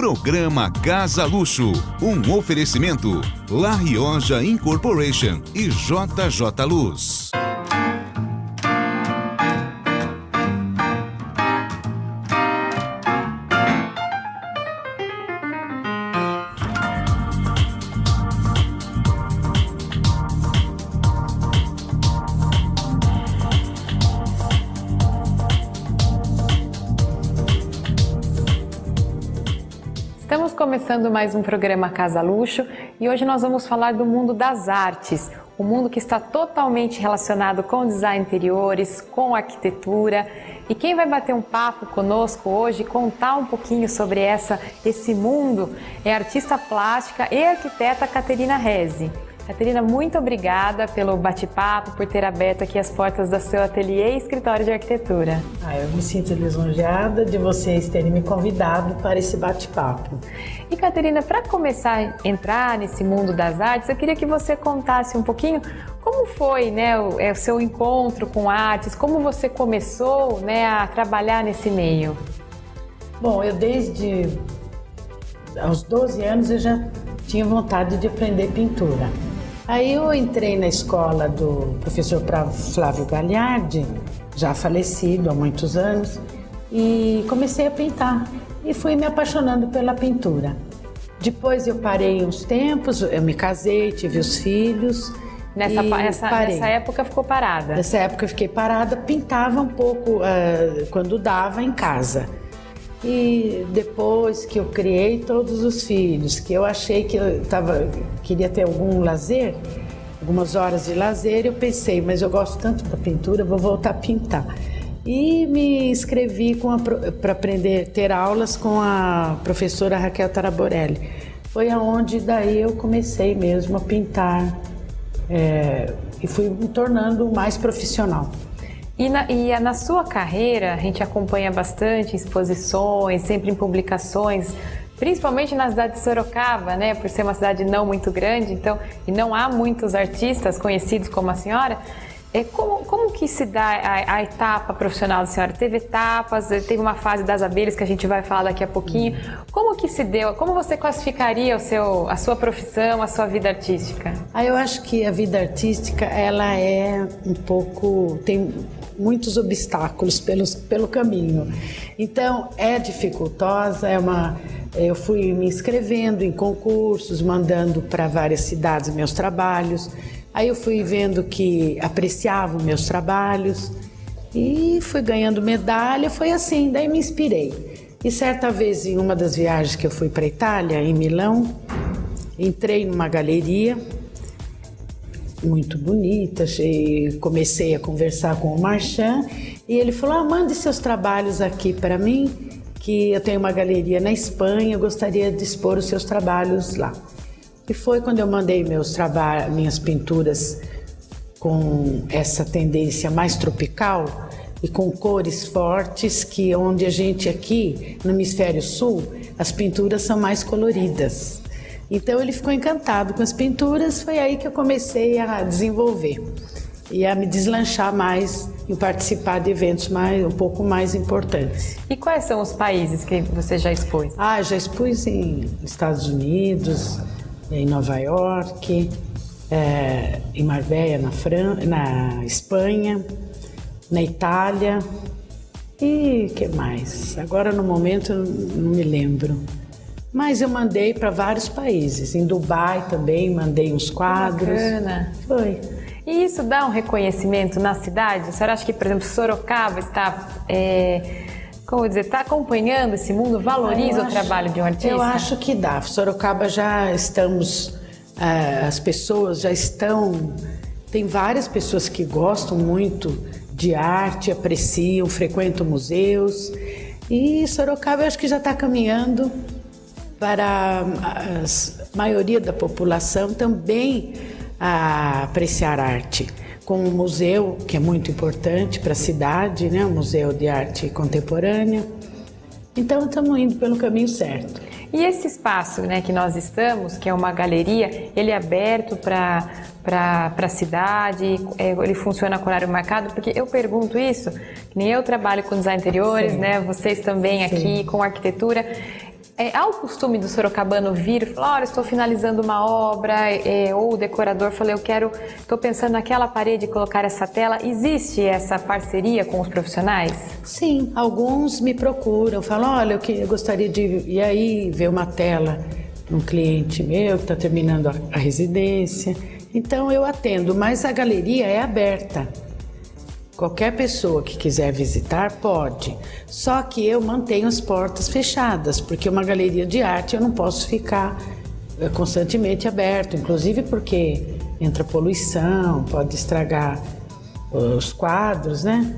Programa Casa Luxo, um oferecimento La Rioja Incorporation e JJ Luz. Estamos começando mais um programa Casa Luxo e hoje nós vamos falar do mundo das artes, um mundo que está totalmente relacionado com design interiores, com arquitetura. E quem vai bater um papo conosco hoje, contar um pouquinho sobre esse mundo, é a artista plástica e arquiteta Caterina Rezi. Caterina, muito obrigada pelo bate-papo, por ter aberto aqui as portas do seu ateliê e escritório de arquitetura. Eu me sinto lisonjeada de vocês terem me convidado para esse bate-papo. E Caterina, para começar a entrar nesse mundo das artes, eu queria que você contasse um pouquinho como foi, o seu encontro com artes, como você começou, a trabalhar nesse meio. Bom, eu desde aos 12 anos eu já tinha vontade de aprender pintura. Aí eu entrei na escola do professor Flávio Gagliardi, já falecido há muitos anos, e comecei a pintar e fui me apaixonando pela pintura. Depois eu parei uns tempos, eu me casei, tive os filhos. Nessa época ficou parada? Nessa época eu fiquei parada, pintava um pouco quando dava em casa. E depois que eu criei todos os filhos, que eu achei que queria ter algum lazer, algumas horas de lazer, eu pensei, mas eu gosto tanto da pintura, vou voltar a pintar. E me inscrevi para aprender, ter aulas com a professora Raquel Taraborelli. Foi aonde daí eu comecei mesmo a pintar e fui me tornando mais profissional. E na sua carreira, a gente acompanha bastante exposições, sempre em publicações, principalmente na cidade de Sorocaba, por ser uma cidade não muito grande, e não há muitos artistas conhecidos como a senhora. Como que se dá a etapa profissional da senhora? Teve etapas, teve uma fase das abelhas que a gente vai falar daqui a pouquinho. Como que se deu? Como você classificaria a sua profissão, a sua vida artística? Eu acho que a vida artística, ela é tem muitos obstáculos pelo caminho. Então, é dificultosa, eu fui me inscrevendo em concursos, mandando para várias cidades meus trabalhos. Aí eu fui vendo que apreciavam meus trabalhos e fui ganhando medalha, foi assim, daí me inspirei. E certa vez, em uma das viagens que eu fui para a Itália, em Milão, entrei numa galeria muito bonita, comecei a conversar com o Marchand e ele falou, mande seus trabalhos aqui para mim, que eu tenho uma galeria na Espanha, eu gostaria de expor os seus trabalhos lá. E foi quando eu mandei minhas pinturas com essa tendência mais tropical e com cores fortes, onde a gente aqui no hemisfério sul, as pinturas são mais coloridas. Então ele ficou encantado com as pinturas, foi aí que eu comecei a desenvolver e a me deslanchar mais e participar de eventos um pouco mais importantes. E quais são os países que você já expôs? Já expus em Estados Unidos, em Nova York, em Marbella, na Espanha, na Itália e que mais? Agora no momento eu não me lembro. Mas eu mandei para vários países, em Dubai também mandei uns quadros. Bacana. Foi. E isso dá um reconhecimento na cidade? A senhora acha que, por exemplo, Sorocaba está está acompanhando esse mundo, valoriza o trabalho de um artista? Eu acho que dá. Sorocaba já estamos, as pessoas já estão, tem várias pessoas que gostam muito de arte, apreciam, frequentam museus. E Sorocaba eu acho que já está caminhando para a maioria da população também a apreciar arte. Com o museu, que é muito importante para a cidade, o Museu de Arte Contemporânea. Então, estamos indo pelo caminho certo. E esse espaço que nós estamos, que é uma galeria, ele é aberto para a cidade, ele funciona com horário marcado? Porque eu pergunto isso, que nem eu trabalho com design interiores, vocês também aqui com arquitetura. Há o costume do sorocabano vir e falar, olha, estou finalizando uma obra, ou o decorador falou, estou pensando naquela parede colocar essa tela. Existe essa parceria com os profissionais? Sim, alguns me procuram, falam, olha, eu gostaria de ir aí ver uma tela num cliente meu que está terminando a residência. Então eu atendo, mas a galeria é aberta. Qualquer pessoa que quiser visitar pode, só que eu mantenho as portas fechadas, porque uma galeria de arte eu não posso ficar constantemente aberto, inclusive porque entra poluição, pode estragar os quadros, né?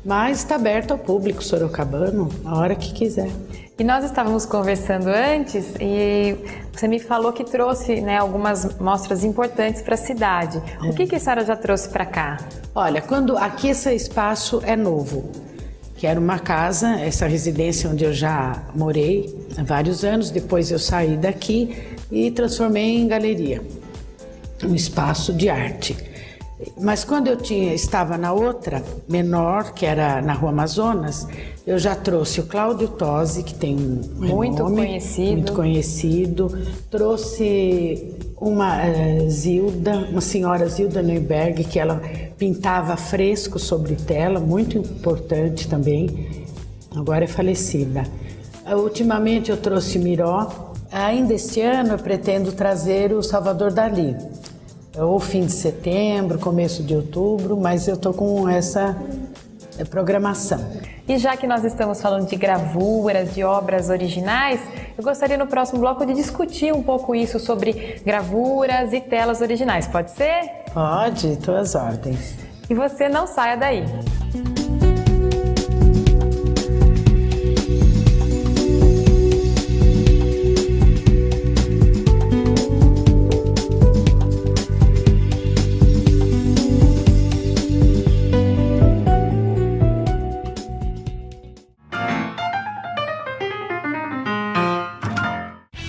Mas está aberto ao público sorocabano a hora que quiser. E nós estávamos conversando antes e você me falou que trouxe, né, algumas mostras importantes para a cidade. O que a senhora já trouxe para cá? Olha, aqui esse espaço é novo, que era uma casa, essa residência onde eu já morei há vários anos, depois eu saí daqui e transformei em galeria, um espaço de arte. Mas quando eu estava na outra, menor, que era na Rua Amazonas, eu já trouxe o Cláudio Tosi, que tem um muito conhecido. Trouxe uma senhora Zilda Neuberg, que ela pintava fresco sobre tela, muito importante também, agora é falecida. Ultimamente eu trouxe Miró. Ainda este ano eu pretendo trazer o Salvador Dalí. Ou fim de setembro, começo de outubro, mas eu estou com essa programação. E já que nós estamos falando de gravuras, de obras originais, eu gostaria no próximo bloco de discutir um pouco isso sobre gravuras e telas originais. Pode ser? Pode, estou às ordens. E você não saia daí.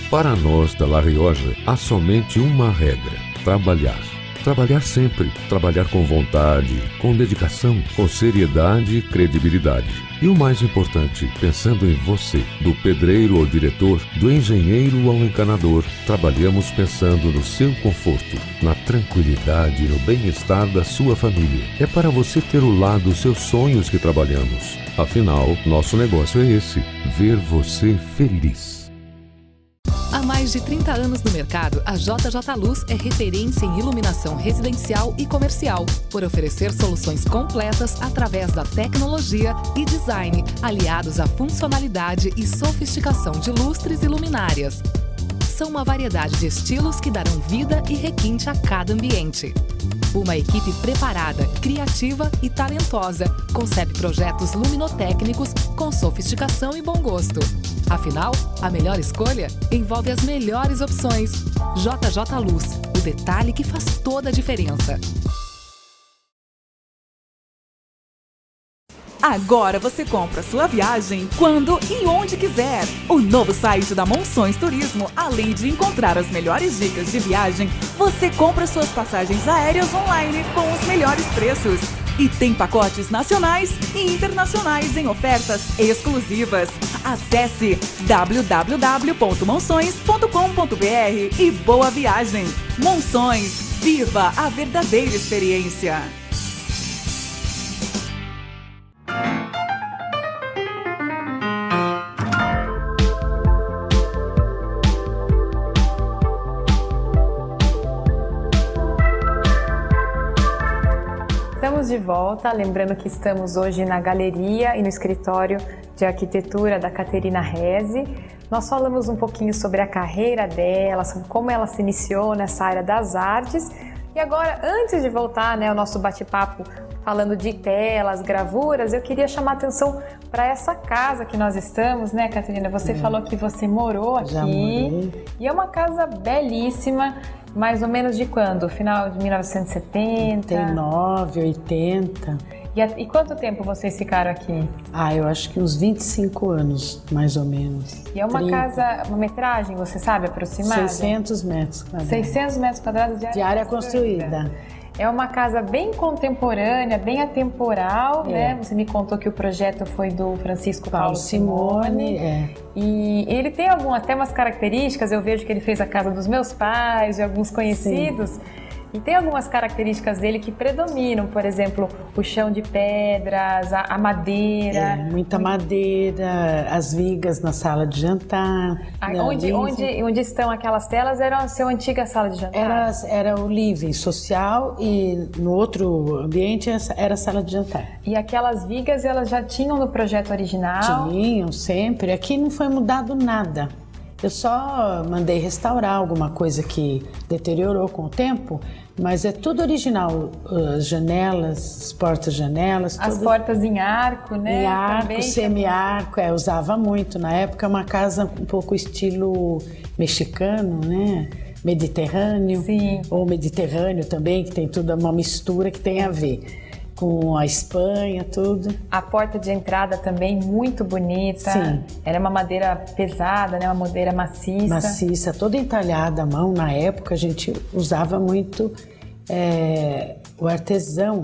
Para nós da La Rioja, há somente uma regra: trabalhar. Trabalhar sempre, trabalhar com vontade, com dedicação, com seriedade e credibilidade. E o mais importante, pensando em você, do pedreiro ao diretor, do engenheiro ao encanador, trabalhamos pensando no seu conforto, na tranquilidade e no bem-estar da sua família. É para você ter o lar dos seus sonhos que trabalhamos. Afinal, nosso negócio é esse: ver você feliz. Há mais de 30 anos no mercado, a JJ Luz é referência em iluminação residencial e comercial, por oferecer soluções completas através da tecnologia e design, aliados à funcionalidade e sofisticação de lustres e luminárias. São uma variedade de estilos que darão vida e requinte a cada ambiente. Uma equipe preparada, criativa e talentosa concebe projetos luminotécnicos com sofisticação e bom gosto. Afinal, a melhor escolha envolve as melhores opções. JJ Luz, o detalhe que faz toda a diferença. Agora você compra sua viagem quando e onde quiser. O novo site da Monções Turismo, além de encontrar as melhores dicas de viagem, você compra suas passagens aéreas online com os melhores preços. E tem pacotes nacionais e internacionais em ofertas exclusivas. Acesse www.monções.com.br e boa viagem. Monções, viva a verdadeira experiência. Estamos de volta, lembrando que estamos hoje na galeria e no escritório de arquitetura da Caterina Reze. Nós falamos um pouquinho sobre a carreira dela, sobre como ela se iniciou nessa área das artes. E agora, antes de voltar, né, ao nosso bate-papo falando de telas, gravuras, eu queria chamar a atenção para essa casa que nós estamos, né, Caterina? Você falou que você morou aqui. Já morei. E é uma casa belíssima. Mais ou menos de quando? Final de 1970? 79, 80. E quanto tempo vocês ficaram aqui? Eu acho que uns 25 anos, mais ou menos. E é uma 30. casa, uma metragem, você sabe, aproximada? 600 metros quadrados. 600 metros quadrados De área construída. É uma casa bem contemporânea, bem atemporal, né? Você me contou que o projeto foi do Francisco Paulo Simone. E ele tem até umas características, eu vejo que ele fez a casa dos meus pais, de alguns conhecidos. Sim. E tem algumas características dele que predominam, por exemplo, o chão de pedras, a madeira. Muita madeira, as vigas na sala de jantar. Onde estão aquelas telas era a sua antiga sala de jantar? Era o living social e no outro ambiente era a sala de jantar. E aquelas vigas, elas já tinham no projeto original? Tinham, sempre. Aqui não foi mudado nada. Eu só mandei restaurar alguma coisa que deteriorou com o tempo, mas é tudo original. As janelas, as portas-janelas. As portas em arco, né? Em arco, semi-arco, usava muito. Na época, uma casa um pouco estilo mexicano, né? Mediterrâneo. Sim. Ou mediterrâneo também, que tem tudo, uma mistura que tem a ver com a Espanha, tudo. A porta de entrada também muito bonita. Sim. Era uma madeira pesada, né? Uma madeira maciça. Maciça, toda entalhada à mão. Na época a gente usava muito o artesão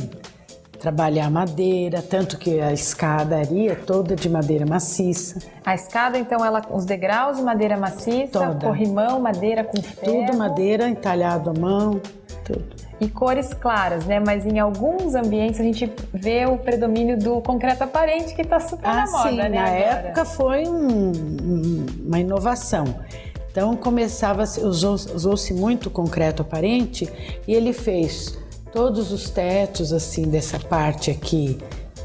trabalhar madeira, tanto que a escadaria toda de madeira maciça. A escada, então, os degraus de madeira maciça, toda. Corrimão, madeira com ferro. Tudo madeira, entalhado à mão, tudo. E cores claras, né? Mas em alguns ambientes a gente vê o predomínio do concreto aparente, que está super na moda, sim, né? Na agora. época foi uma inovação. Então usou-se muito concreto aparente e ele fez todos os tetos assim dessa parte aqui,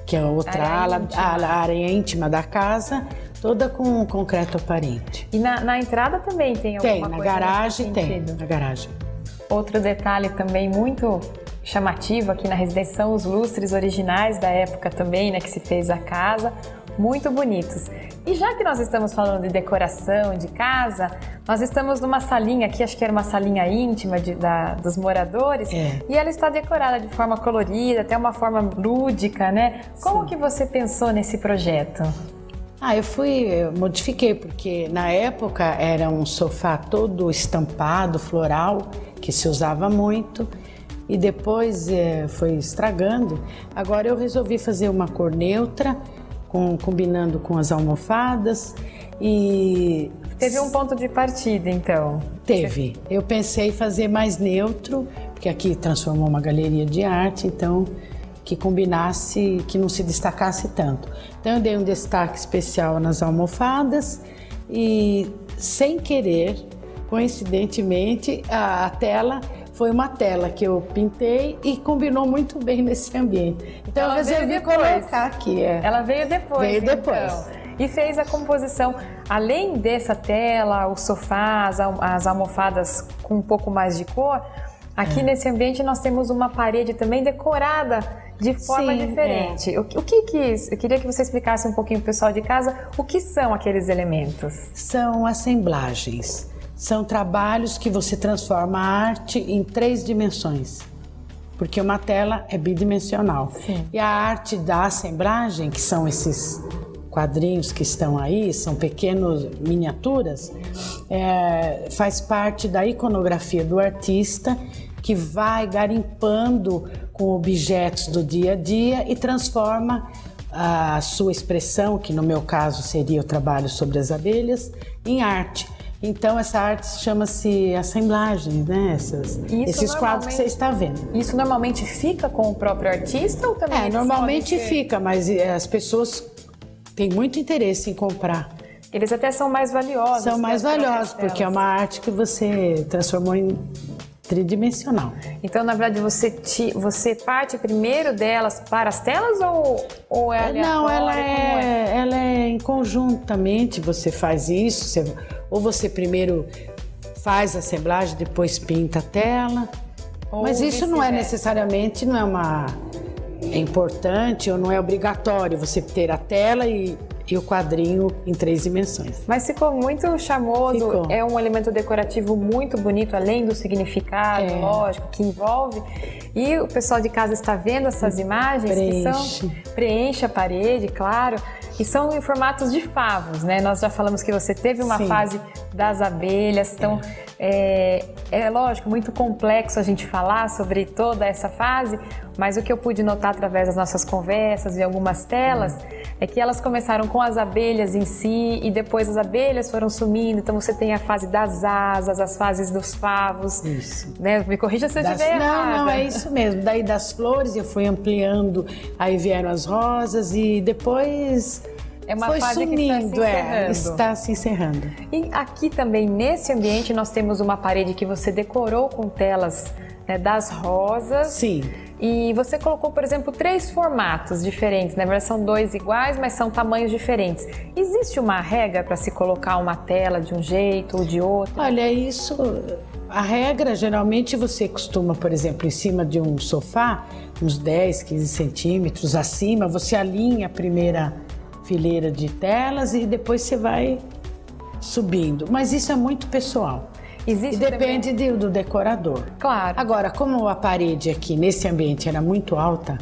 que é a outra ala, a área íntima da casa, toda com concreto aparente. E na entrada também tem alguma coisa? Na garagem tem, na garagem. Outro detalhe também muito chamativo aqui na residência são os lustres originais da época também, né, que se fez a casa, muito bonitos. E já que nós estamos falando de decoração de casa, nós estamos numa salinha aqui, acho que era uma salinha íntima dos moradores, e ela está decorada de forma colorida, até uma forma lúdica, né? Como que você pensou nesse projeto? Eu modifiquei, porque na época era um sofá todo estampado, floral, que se usava muito, e depois foi estragando. Agora eu resolvi fazer uma cor neutra, combinando com as almofadas e... Teve um ponto de partida, então? Teve. Eu pensei em fazer mais neutro, porque aqui transformou uma galeria de arte, então que combinasse, que não se destacasse tanto. Então eu dei um destaque especial nas almofadas e, sem querer, coincidentemente, a tela foi uma tela que eu pintei e combinou muito bem nesse ambiente. Então eu resolvi colocar aqui. Ela veio depois. Veio depois. Então. E fez a composição. Além dessa tela, o sofá, as almofadas com um pouco mais de cor, aqui nesse ambiente nós temos uma parede também decorada de forma diferente. Eu queria que você explicasse um pouquinho pro pessoal de casa o que são aqueles elementos. São assemblagens. São trabalhos que você transforma a arte em 3 dimensões, porque uma tela é bidimensional. Sim. E a arte da assemblagem, que são esses quadrinhos que estão aí, são pequenas miniaturas, faz parte da iconografia do artista, que vai garimpando com objetos do dia a dia e transforma a sua expressão, que no meu caso seria o trabalho sobre as abelhas, em arte. Então essa arte chama-se assemblagem, né? Esses quadros que você está vendo. Isso normalmente fica com o próprio artista ou também? Normalmente fica, mas as pessoas têm muito interesse em comprar. Eles até são mais valiosos. São mais valiosos, porque é uma arte que você transformou em tridimensional. Então, na verdade, você parte primeiro delas para as telas ou é aleatório? Não, ela é conjuntamente, você faz isso, ou você primeiro faz a assemblagem, depois pinta a tela. Mas isso não é necessariamente, é importante ou não é obrigatório você ter a tela e o quadrinho em 3 dimensões. Mas ficou muito charmoso, é um elemento decorativo muito bonito, além do significado, lógico, que envolve. E o pessoal de casa está vendo essas imagens, preenche a parede, claro. e são em formatos de favos, né? Nós já falamos que você teve uma Sim. fase das abelhas, então é lógico, muito complexo a gente falar sobre toda essa fase, mas o que eu pude notar através das nossas conversas e algumas telas é que elas começaram com as abelhas em si e depois as abelhas foram sumindo, então você tem a fase das asas, as fases dos favos. Isso. Né? Me corrija se eu estiver errada. Não, é isso mesmo. Daí das flores eu fui ampliando, aí vieram as rosas e depois É uma foi fase sumindo, que está se encerrando. E aqui também, nesse ambiente, nós temos uma parede que você decorou com telas, né, das rosas. Sim. E você colocou, por exemplo, 3 formatos diferentes. Na verdade, são 2 iguais, mas são tamanhos diferentes. Existe uma regra para se colocar uma tela de um jeito ou de outro? Olha, isso... A regra, geralmente, você costuma, por exemplo, em cima de um sofá, uns 10, 15 centímetros acima, você alinha a primeira fileira de telas e depois você vai subindo. Mas isso é muito pessoal. Existe e depende do decorador. Claro. Agora, como a parede aqui nesse ambiente era muito alta,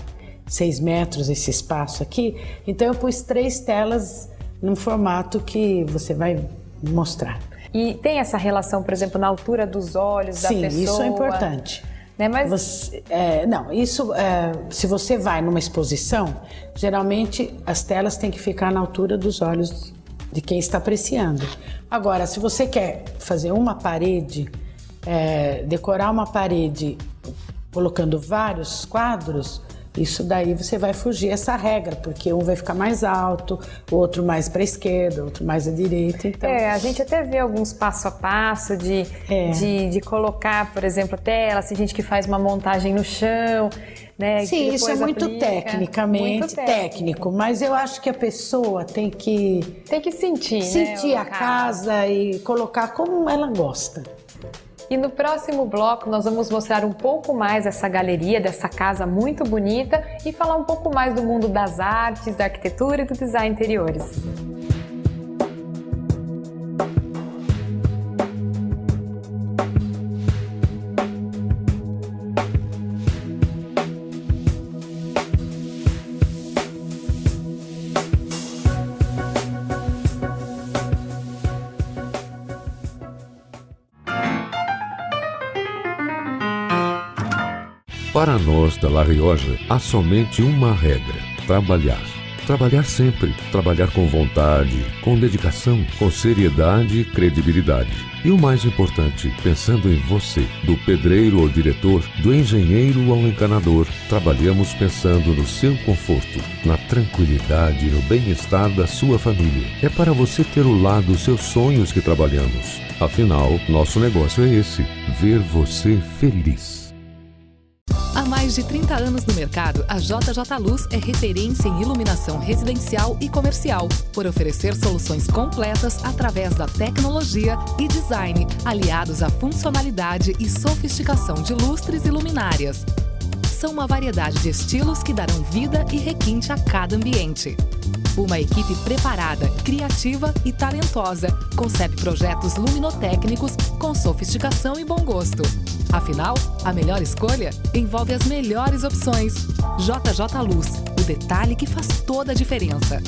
6 metros esse espaço aqui, então eu pus 3 telas num formato que você vai mostrar. E tem essa relação, por exemplo, na altura dos olhos da pessoa? Sim, isso é importante. Né? Mas... se você vai numa exposição, geralmente as telas têm que ficar na altura dos olhos de quem está apreciando. Agora, se você quer fazer uma parede, decorar uma parede colocando vários quadros, isso daí você vai fugir essa regra, porque um vai ficar mais alto, o outro mais para a esquerda, o outro mais à direita. Então... a gente até vê alguns passo a passo de colocar, por exemplo, tela, tem gente que faz uma montagem no chão, né? Sim, isso é muito tecnicamente técnico, mas eu acho que a pessoa tem que sentir a casa e colocar como ela gosta. E no próximo bloco nós vamos mostrar um pouco mais essa galeria, dessa casa muito bonita e falar um pouco mais do mundo das artes, da arquitetura e do design interiores. Para nós da La Rioja, há somente uma regra: trabalhar. Trabalhar sempre, trabalhar com vontade, com dedicação, com seriedade e credibilidade. E o mais importante, pensando em você, do pedreiro ao diretor, do engenheiro ao encanador, trabalhamos pensando no seu conforto, na tranquilidade e no bem-estar da sua família. É para você ter o lar dos seus sonhos que trabalhamos. Afinal, nosso negócio é esse: ver você feliz. Há mais de 30 anos no mercado, a JJ Luz é referência em iluminação residencial e comercial, por oferecer soluções completas através da tecnologia e design, aliados à funcionalidade e sofisticação de lustres e luminárias. São uma variedade de estilos que darão vida e requinte a cada ambiente. Uma equipe preparada, criativa e talentosa concebe projetos luminotécnicos com sofisticação e bom gosto. Afinal, a melhor escolha envolve as melhores opções. JJ Luz, o detalhe que faz toda a diferença.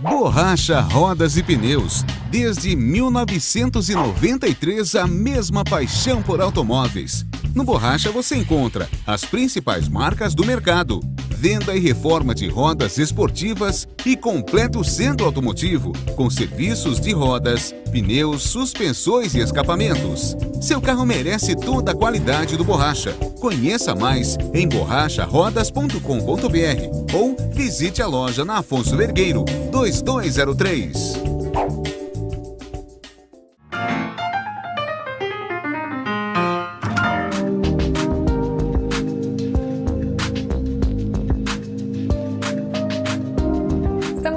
Borracha, rodas e pneus. Desde 1993, a mesma paixão por automóveis. No Borracha você encontra as principais marcas do mercado, venda e reforma de rodas esportivas e completo centro automotivo, com serviços de rodas, pneus, suspensões e escapamentos. Seu carro merece toda a qualidade do Borracha. Conheça mais em borracharodas.com.br ou visite a loja na Afonso Vergueiro, 2203.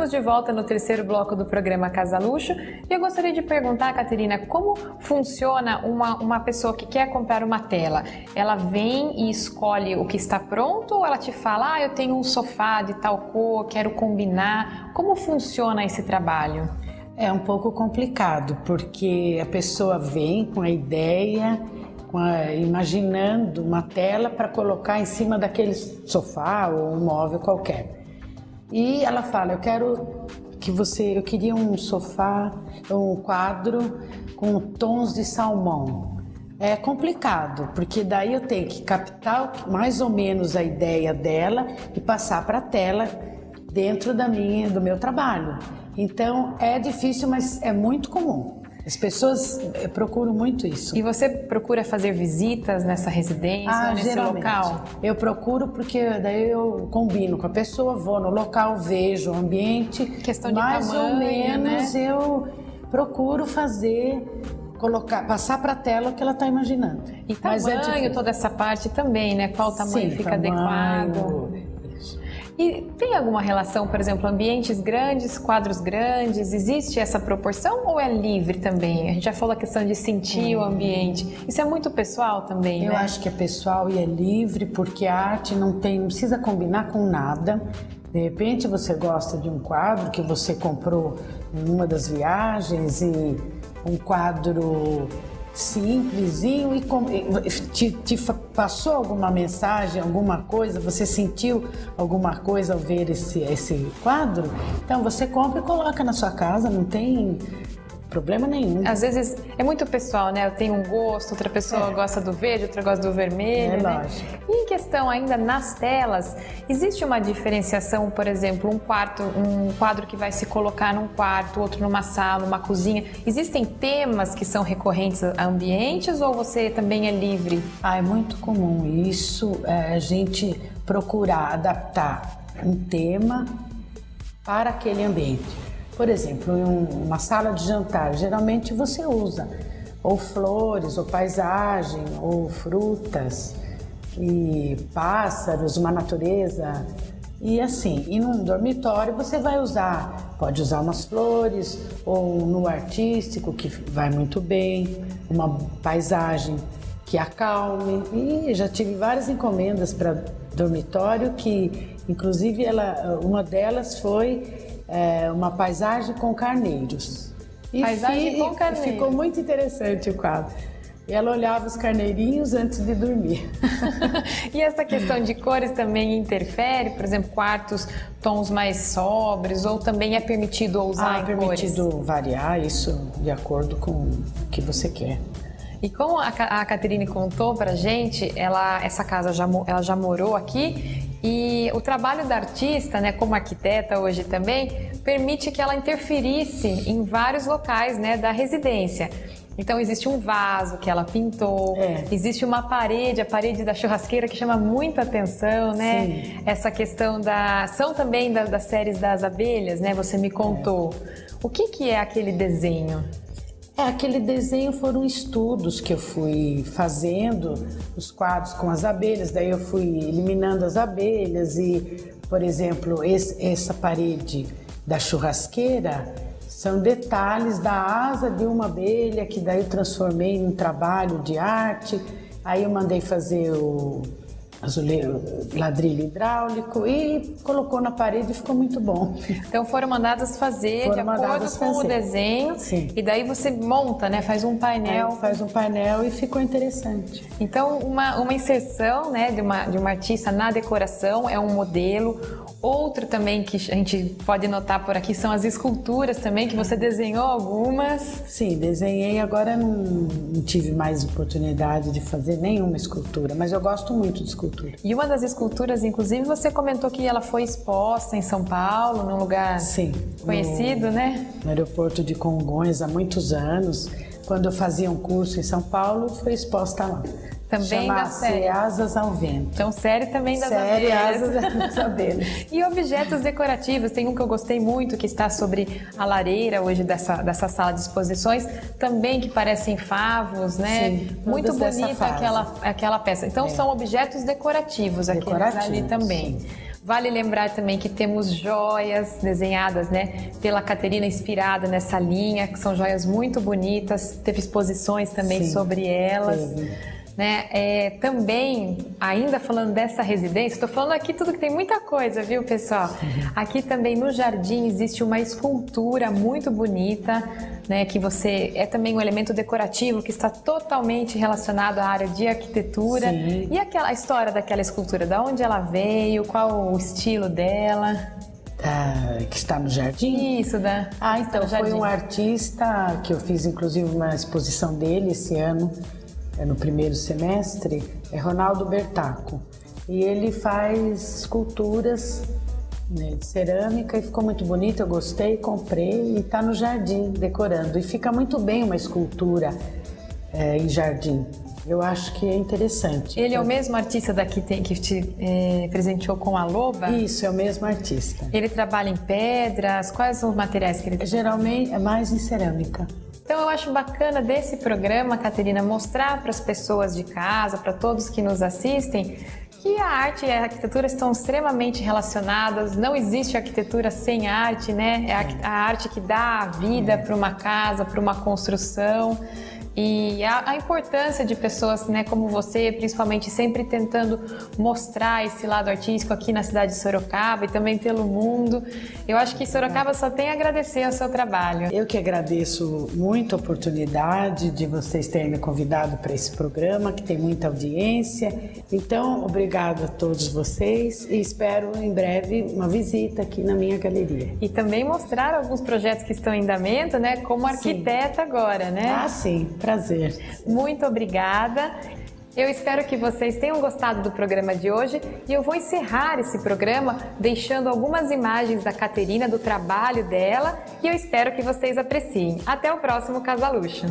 De volta no terceiro bloco do programa Casa Luxo e eu gostaria de perguntar, Caterina, como funciona uma pessoa que quer comprar uma tela? Ela vem e escolhe o que está pronto ou ela te fala, eu tenho um sofá de tal cor, quero combinar? Como funciona esse trabalho? É um pouco complicado, porque a pessoa vem com a ideia, imaginando uma tela para colocar em cima daquele sofá ou um móvel qualquer. E ela fala, eu queria um sofá, um quadro com tons de salmão. É complicado, porque daí eu tenho que captar mais ou menos a ideia dela e passar para a tela dentro do meu trabalho. Então é difícil, mas é muito comum. As pessoas procuram muito isso. E você procura fazer visitas nessa residência, nesse local? Eu procuro porque daí eu combino com a pessoa, vou no local, vejo o ambiente. Questão de mais tamanho, ou menos, né? Eu procuro passar para a tela o que ela está imaginando. E tamanho, toda essa parte também, né? Qual tamanho fica adequado? E tem alguma relação, por exemplo, ambientes grandes, quadros grandes? Existe essa proporção ou é livre também? A gente já falou a questão de sentir o ambiente. Isso é muito pessoal também, Eu né? acho que é pessoal e é livre, porque a arte não precisa combinar com nada. De repente você gosta de um quadro que você comprou em uma das viagens e um quadro simplesinho e te passou alguma mensagem, alguma coisa, você sentiu alguma coisa ao ver esse quadro, então você compra e coloca na sua casa, não tem problema nenhum. Às vezes é muito pessoal, né? Eu tenho um gosto, outra pessoa gosta do verde, outra gosta do vermelho, né? Lógico. E em questão ainda nas telas, existe uma diferenciação, por exemplo, um quadro que vai se colocar num quarto, outro numa sala, numa cozinha. Existem temas que são recorrentes a ambientes ou você também é livre? É muito comum isso, a gente procurar adaptar um tema para aquele ambiente. Por exemplo, em uma sala de jantar, geralmente você usa ou flores, ou paisagem, ou frutas, e pássaros, uma natureza, e assim. E num dormitório você pode usar umas flores, ou no artístico, que vai muito bem, uma paisagem que acalme. E já tive várias encomendas para dormitório que, inclusive, uma delas foi uma paisagem com carneiros. Paisagem com carneiros. Ficou muito interessante o quadro. E ela olhava os carneirinhos antes de dormir. E essa questão de cores também interfere? Por exemplo, quartos, tons mais sóbrios, ou também é permitido usar em cores? É permitido variar isso de acordo com o que você quer. E como a Caterine contou pra gente, essa casa ela já morou aqui, e o trabalho da artista, né, como arquiteta hoje também, permite que ela interferisse em vários locais, né, da residência. Então existe um vaso que ela pintou, existe uma parede, a parede da churrasqueira, que chama muita atenção, né? Sim. Essa questão são também das séries das abelhas, né? Você me contou. O que é aquele desenho? Aquele desenho foram estudos que eu fui fazendo, os quadros com as abelhas, daí eu fui eliminando as abelhas e, por exemplo, essa parede da churrasqueira são detalhes da asa de uma abelha que daí eu transformei num trabalho de arte, aí eu mandei fazer o ladrilho hidráulico e colocou na parede e ficou muito bom. Então foram mandadas fazer de acordo com o desenho. Sim. E daí você monta, né? Faz um painel. Faz um painel e ficou interessante. Então uma inserção, né, de uma artista na decoração é um modelo. Outro também que a gente pode notar por aqui são as esculturas também, que você desenhou algumas. Sim, desenhei, agora não tive mais oportunidade de fazer nenhuma escultura, mas eu gosto muito de escultura. E uma das esculturas, inclusive, você comentou que ela foi exposta em São Paulo, num lugar conhecido, né? No aeroporto de Congonhas, há muitos anos. Quando eu fazia um curso em São Paulo, foi exposta lá. Também da série Asas ao Vento. Então, série também das série abelhas. Asas das abelhas. E objetos decorativos, tem um que eu gostei muito, que está sobre a lareira hoje dessa sala de exposições, também que parecem favos, né? Sim, muito bonita aquela peça. Então, são objetos decorativos aqueles ali também. Sim. Vale lembrar também que temos joias desenhadas, né, pela Caterina, inspirada nessa linha, que são joias muito bonitas, teve exposições também sobre elas. né? Também, ainda falando dessa residência, estou falando aqui tudo que tem muita coisa, viu, pessoal? Aqui também no jardim existe uma escultura muito bonita, né? Que é também um elemento decorativo que está totalmente relacionado à área de arquitetura. Sim. E a história daquela escultura, da onde ela veio, qual o estilo dela? Que está no jardim? Isso, Então, foi um artista que eu fiz inclusive uma exposição dele esse ano, no primeiro semestre, é Ronaldo Bertacco. E ele faz esculturas, né, de cerâmica e ficou muito bonito, eu gostei, comprei e está no jardim decorando. E fica muito bem uma escultura em jardim. Eu acho que é interessante. Ele é o mesmo artista daqui que te presenteou com a loba? Isso, é o mesmo artista. Ele trabalha em pedras? Quais são os materiais que ele trabalha? Geralmente é mais em cerâmica. Então eu acho bacana desse programa, Caterina, mostrar para as pessoas de casa, para todos que nos assistem, que a arte e a arquitetura estão extremamente relacionadas, não existe arquitetura sem arte, né? É a arte que dá a vida para uma casa, para uma construção. E a importância de pessoas, né, como você, principalmente sempre tentando mostrar esse lado artístico aqui na cidade de Sorocaba e também pelo mundo. Eu acho que Sorocaba só tem a agradecer ao seu trabalho. Eu que agradeço muito a oportunidade de vocês terem me convidado para esse programa, que tem muita audiência. Então, obrigado a todos vocês e espero em breve uma visita aqui na minha galeria. E também mostrar alguns projetos que estão em andamento, né, como arquiteta agora, né? Sim. Prazer. Muito obrigada. Eu espero que vocês tenham gostado do programa de hoje e eu vou encerrar esse programa deixando algumas imagens da Caterina, do trabalho dela, e eu espero que vocês apreciem. Até o próximo Casa Luxo.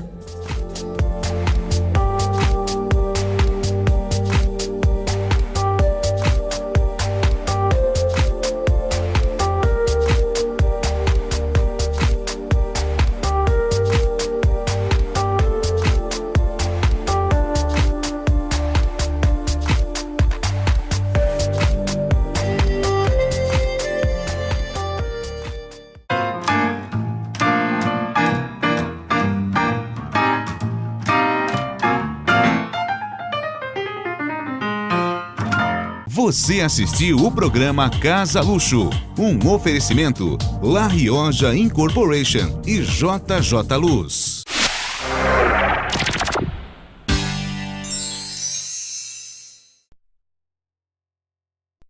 Você assistiu o programa Casa Luxo, um oferecimento La Rioja Incorporation e JJ Luz.